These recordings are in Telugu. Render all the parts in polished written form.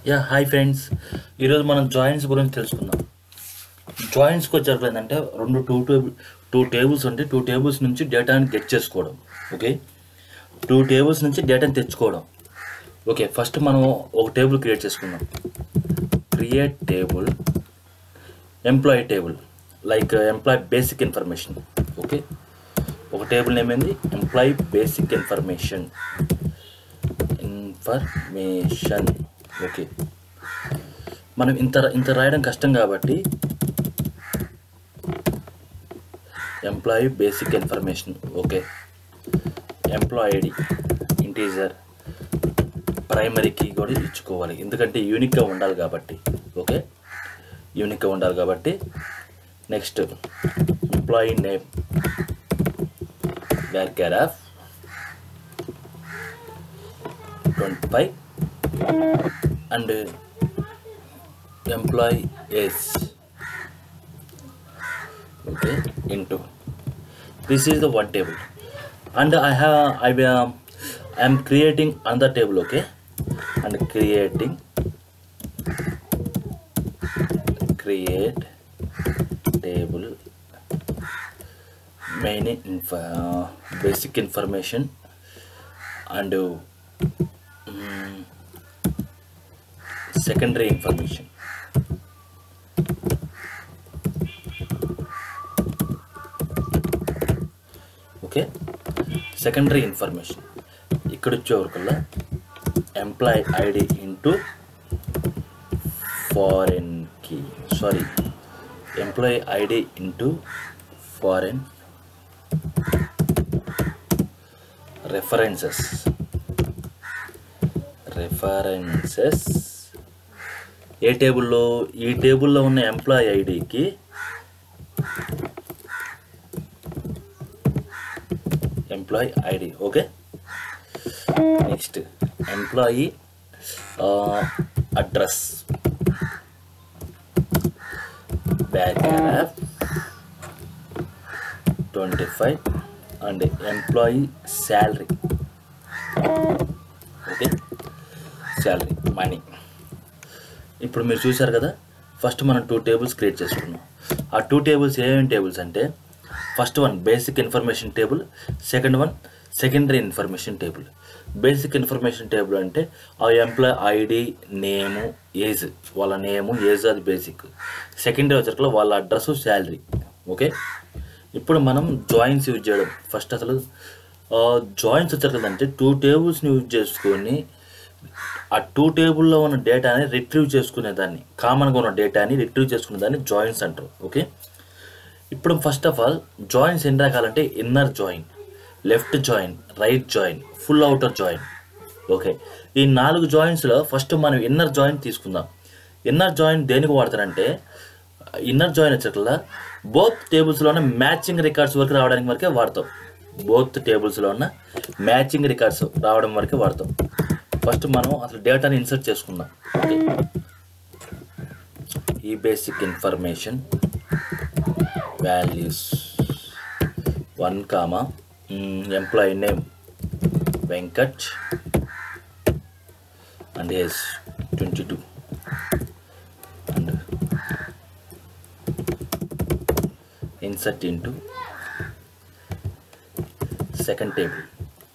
యా హాయ్ ఫ్రెండ్స్, ఈరోజు మనం జాయింట్స్ గురించి తెలుసుకుందాం. జాయింట్స్కి వచ్చేట్లేదంటే టూ టేబుల్స్ ఉంటే టూ టేబుల్స్ నుంచి డేటాని గెట్ చేసుకోవడం. ఓకే, టూ టేబుల్స్ నుంచి డేటాని తెచ్చుకోవడం. ఓకే, ఫస్ట్ మనం ఒక టేబుల్ క్రియేట్ చేసుకుందాం. Create table employee table, like employee basic information. Okay, ఒక టేబుల్ నేమ్ ఏంది? Employee basic information. ఓకే, మనం ఇంత రాయడం కష్టం కాబట్టి employee basic information. Okay, employee ID integer, primary key కూడా ఇచ్చుకోవాలి, ఎందుకంటే యూనిక్గా ఉండాలి కాబట్టి. ఓకే, యూనిక్గా ఉండాలి కాబట్టి. Next employee name varchar of 25 and employee age. Okay, into this is the one table, and I am creating another table. Okay, and create table main basic information and secondary information. Okay, secondary information ఇక్కడ వచ్చేవరకల్లా employee ID into foreign key, employee ID into foreign references. ఏ టేబుల్లో? ఈ టేబుల్లో ఉన్న ఎంప్లాయీ ఐడికి employee ID. Okay, next employee address varchar of 25 and employee salary. Okay, salary money. ఇప్పుడు మీరు చూసారు కదా, ఫస్ట్ మనం టూ టేబుల్స్ క్రియేట్ చేసుకున్నాం. ఆ టూ టేబుల్స్ ఏమేమి టేబుల్స్ అంటే, first one basic information table, second one secondary information table. Basic information table అంటే ఆ ఎంప్లాయీ ఐడి, నేము, ఏజ్, వాళ్ళ నేము, ఏజ్, అది బేసిక్. సెకండరీ వచ్చేసరికి వాళ్ళ అడ్రస్, శాలరీ. ఓకే, ఇప్పుడు మనం జాయిన్స్ యూజ్ చేయడం. ఫస్ట్ అసలు జాయిన్స్ వచ్చేసరికి టూ టేబుల్స్ని యూజ్ చేసుకొని ఆ టూ టేబుల్లో ఉన్న డేటాని రిట్రీవ్ చేసుకునేదాన్ని, కామన్గా ఉన్న డేటాని రిట్రీవ్ చేసుకునేదాన్ని జాయిన్స్ అంటారు. ఓకే, ఇప్పుడు ఫస్ట్ ఆఫ్ ఆల్ జాయిన్స్ ఎన్ని రకాలంటే inner join, left join, right join, full outer join. Okay, ఈ 4 జాయిన్స్లో ఫస్ట్ మనం ఇన్నర్ జాయిన్ తీసుకుందాం. ఇన్నర్ జాయిన్ దేనికి వాడతారంటే, ఇన్నర్ జాయిన్ వచ్చేట్లా బోత్ టేబుల్స్లో ఉన్న మ్యాచింగ్ రికార్డ్స్ వరకు రావడానికి వరకే వాడతాం. బోత్ టేబుల్స్లో ఉన్న మ్యాచింగ్ రికార్డ్స్ రావడం వరకే వాడతాం. ఫస్ట్ మనం అసలు డేటాని ఇన్సర్ట్ చేసుకుందాం. ఓకే, ఈ basic information values 1, employee name Venkat and age 22 and insert into second table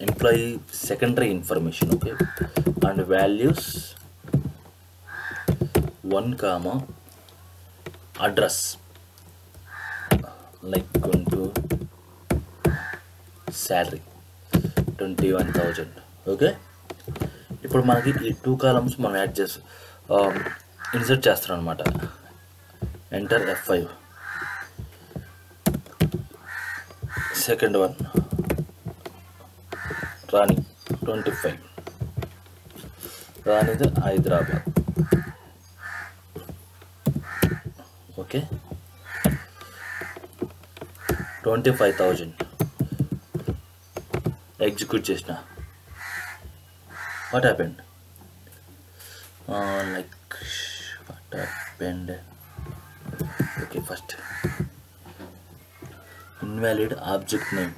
employee secondary information. Okay, and values 1, address like into salary 21,000. Okay, ఇప్పుడు మనకి ఈ 2 కాలమ్స్ మనం యాడ్ చేసి ఇన్సర్ట్ చేస్తాం అనమాట. Enter F5. సెకండ్ వన్ రాణి 25, రాణిది హైదరాబాద్. ఓకే, 25,000 ఎగ్జిక్యూట్ చేసిన. what happened? Okay, first invalid object name.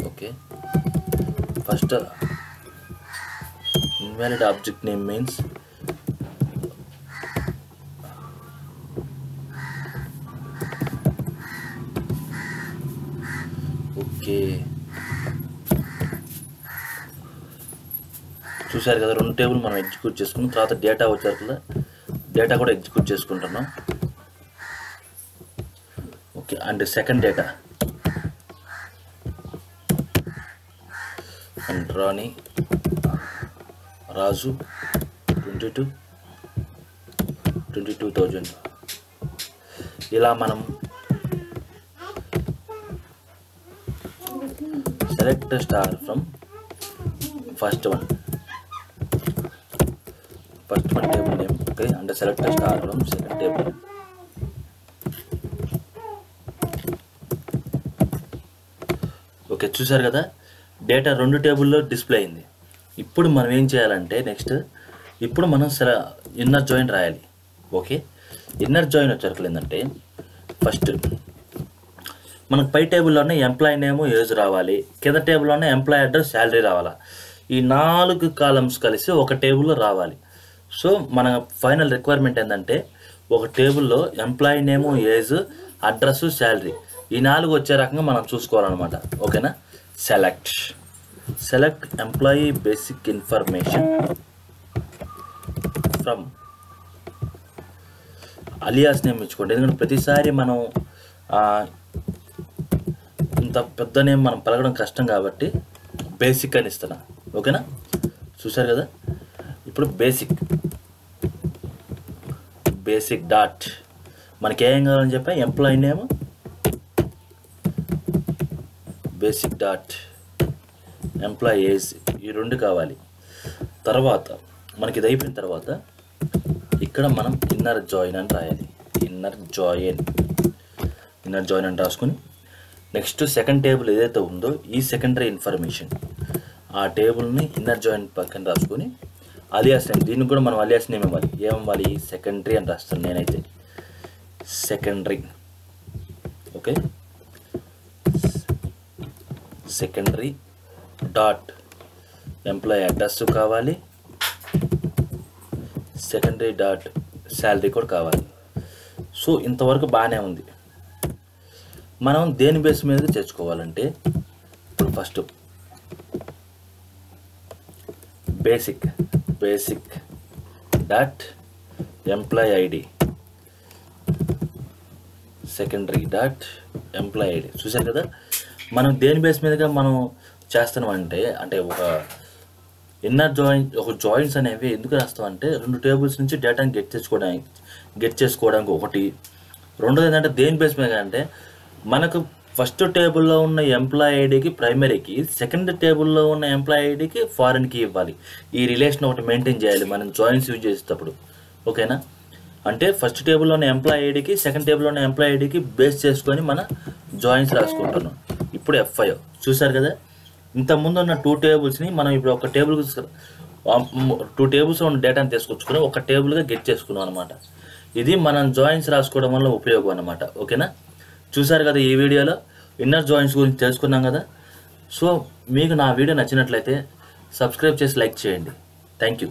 Okay, first invalid object name means okay. చూసారు కదా, 2 టేబుల్ మనం ఎగ్జిక్యూట్ చేసుకున్నాం. తర్వాత డేటా వచ్చారు కదా, డేటా కూడా ఎగ్జిక్యూట్ చేసుకుంటున్నాం. Okay. And second data and Raju 22,000. ఇలా మనం select star from first one table name. Okay. And select star from second table. Okay. చూసారు కదా, డేటా 2 టేబుల్లో డిస్ప్లే అయింది. ఇప్పుడు మనం ఏం చేయాలంటే నెక్స్ట్ ఇప్పుడు మనం ఇన్నర్ జాయిన్ రాయాలి. ఓకే. ఇన్నర్ జాయిన్ వచ్చారు ఏంటంటే ఫస్ట్ మనకు పై టేబుల్లోనే ఎంప్లాయీ నేమ్ ఏజ్ రావాలి, కింద టేబుల్లోనే ఎంప్లాయీ అడ్రస్ శాలరీ రావాలా. ఈ 4 కాలమ్స్ కలిసి ఒక టేబుల్లో రావాలి. సో మన ఫైనల్ రిక్వైర్మెంట్ ఏంటంటే ఒక టేబుల్లో employee name, age, address, salary ఈ 4 వచ్చే రకంగా మనం చూసుకోవాలన్నమాట. ఓకేనా. Select employee basic information from alias name ఇచ్చుకోండి. ఎందుకంటే ప్రతిసారి మనం ఇంత పెద్ద నేమ్ మనం పలకడం కష్టం కాబట్టి బేసిక్ అని ఇస్తున్నా. ఓకేనా. చూసారు కదా, ఇప్పుడు బేసిక్ డాట్ మనకి ఏం కావాలని చెప్పా, employee name basic dot employee age ఈ 2 కావాలి. తర్వాత మనకి ఇది అయిపోయిన తర్వాత ఇక్కడ మనం ఇన్నర్ జాయిన్ అని రాయాలి. ఇన్నర్ జాయిన్ అని రాసుకొని నెక్స్ట్ సెకండ్ టేబుల్ ఏదైతే ఉందో ఈ సెకండరీ ఇన్ఫర్మేషన్ ఆ టేబుల్ని ఇన్నర్ జాయిన్ పక్కన రాసుకొని అలియాస్ నేమ్, దీనికి కూడా మనం అలియాస్ నేమ్ ఇవ్వాలి. ఏమివ్వాలి, సెకండరీ అని రాస్తాను నేనైతే. Secondary. Okay. Secondary dot employee address కావాలి, సెకండరీ డాట్ శాలరీ కూడా కావాలి. సో ఇంతవరకు బాగానే ఉంది. మనం దేని బేస్ మీద తెచ్చుకోవాలంటే ఇప్పుడు first basic dot employee ID, secondary dot employee ID. చూసారు కదా, మనం దేని బేస్ మీదుగా మనం చేస్తున్నాం అంటే ఒక ఇన్నర్ జాయిన్స్ అనేవి ఎందుకు రాస్తామంటే 2 టేబుల్స్ నుంచి డేటాని గెట్ చేసుకోవడానికి ఒకటి. రెండోది ఏంటంటే దేని బేస్ మీద అంటే మనకు ఫస్ట్ టేబుల్లో ఉన్న ఎంప్లాయీ ఐడికి ప్రైమరీకి, సెకండ్ టేబుల్లో ఉన్న ఎంప్లాయీ ఐడికి ఫారెన్కి ఇవ్వాలి. ఈ రిలేషన్ ఒకటి మెయింటైన్ చేయాలి మనం జాయిన్స్ యూజ్ చేసేటప్పుడు. ఓకేనా. అంటే ఫస్ట్ టేబుల్లో ఉన్న ఎంప్లాయీ ఐడికి, సెకండ్ టేబుల్లో ఉన్న ఎంప్లాయీ ఐడికి బేస్ చేసుకొని మన జాయిన్స్ రాసుకుంటున్నాం. ఇప్పుడు F5 చూసారు కదా, ఇంతకుముందు ఉన్న 2 టేబుల్స్ని మనం ఇప్పుడు ఒక టేబుల్ 2 టేబుల్స్ ఉన్న డేటాని తీసుకొచ్చుకొని ఒక టేబుల్గా గెట్ చేసుకున్నాం అనమాట. ఇది మనం జాయిన్స్ రాసుకోవడం వల్ల ఉపయోగం అనమాట. ఓకేనా. చూసారు కదా, ఈ వీడియోలో ఇన్నర్ జాయిన్స్ గురించి తెలుసుకున్నాం కదా. సో మీకు నా వీడియో నచ్చినట్లయితే సబ్స్క్రైబ్ చేసి లైక్ చేయండి. Thank you.